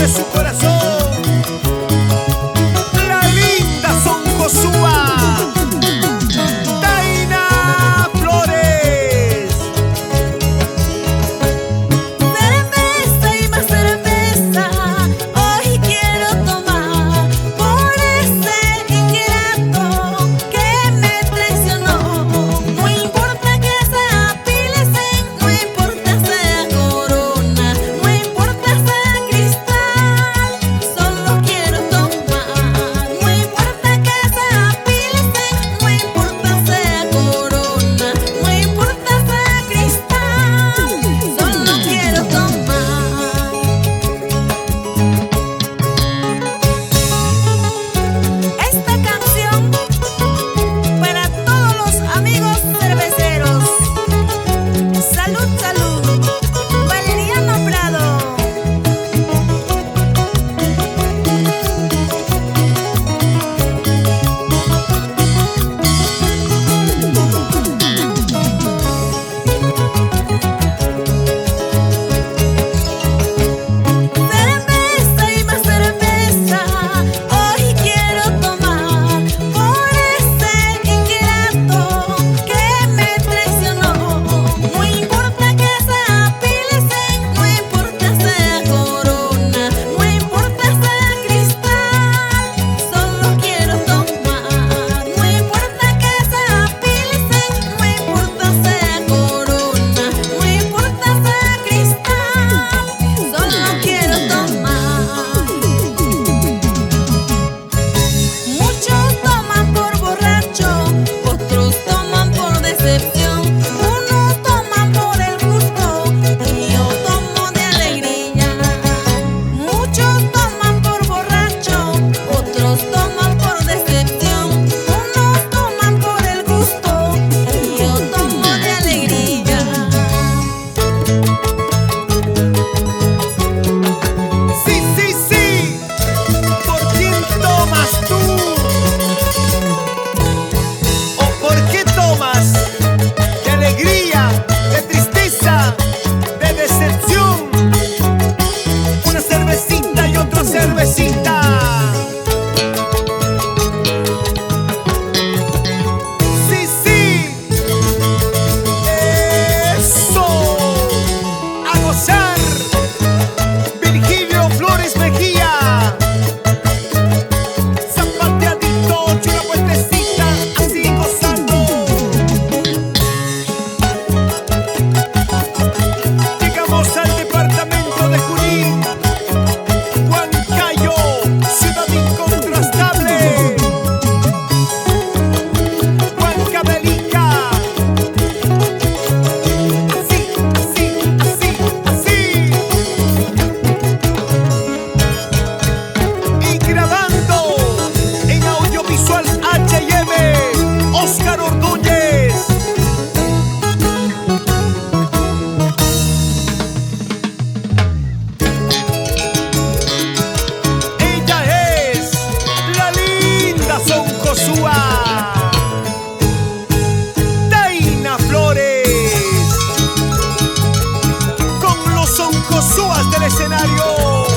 de su corazón. La linda Son Josúa, Taina Flores. Cerveza y más cerveza, hoy quiero tomar por ese ingrato que me traicionó. No importa que sea Pilsen, no importa sea Corona, no importa sea Cristal, solo quiero tomar. No importa que sea Pilsen, no importa sea Corona, no importa sea Cristal, solo quiero tomar. Esta canción para todos los amigos cerveceros. Salud, salud. Valeriano Prado. Cerveza y más cerveza, hoy quiero tomar por ese ingrato que me traicionó. No importa que sea Pilsen, no importa sea Corona, no importa sea Cristal, solo quiero tomar. No importa que sea Pilsen, no importa sea Corona, no importa sea Cristal, solo quiero tomar. Muchos toman por borracho, otros toman por decepción. Unos toman por el gusto y yo tomo de alegría. Muchos toman por borracho, otros toman por decepción. Unos toman por el gusto y yo tomo de alegría. Sí, sí, sí. ¿Por quién tomas tú? ¿O por qué tomas? De alegría, de tristeza, de decepción. Una cervecita y otra cervecita. Sí, sí. Eso. A gozar. Virgilio Flores Mejía. Zapateadito, una vueltecita, así gozando. Llegamos al departamento de Junín, Huancayo, ciudad incontrastable. Huancavelica. Así, así, así, así. Y grabando en audiovisual H&M, Oscar Ordóñez. Ella es la linda Son Josúa, Taina Flores, con los Son Josúas del escenario.